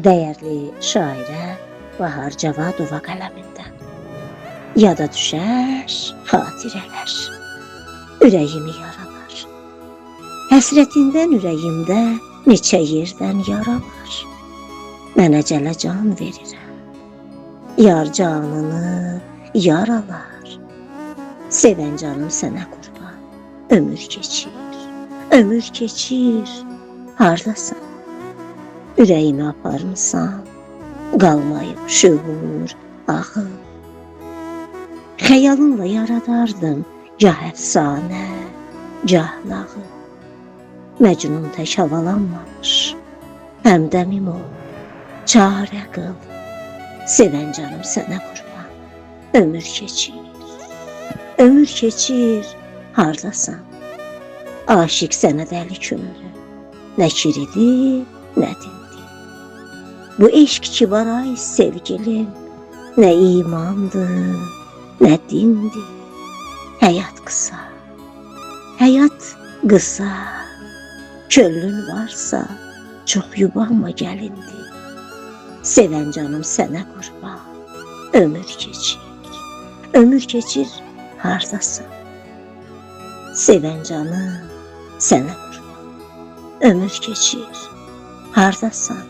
Dəyərli şairə Bahar Cavadova qələmindən yada düşər xatirələr, ürəyimi yaralar. Həsrətindən ürəyimdə neçə yerdən yara var. Mən əcələ can verirəm, yar canını yaralar. Sevən canım sənə qurban, ömür keçir, hardasan? Ürəyimi aparmısan, qalmayıb şüur, ağıl. Xəyalınla yaradardım gah əfsanə, gah nağıl. Məcnun tək havalanmamış, həmdəmim ol, çarə qıl. Sevən canım sənə qurban, ömür keçir, hardasan? Aşiq sənə dəli könlü, nə kiridi, nə dindi. Bu eşq ki var ay sevgilim, nə imandır, nə dindir. Həyat qısa, könlün varsa, çox yubanma gəlindi. Sevən canım sənə qurban, ömür keçir, hardasan? Sevən canım sənə qurban, ömür keçir, hardasan?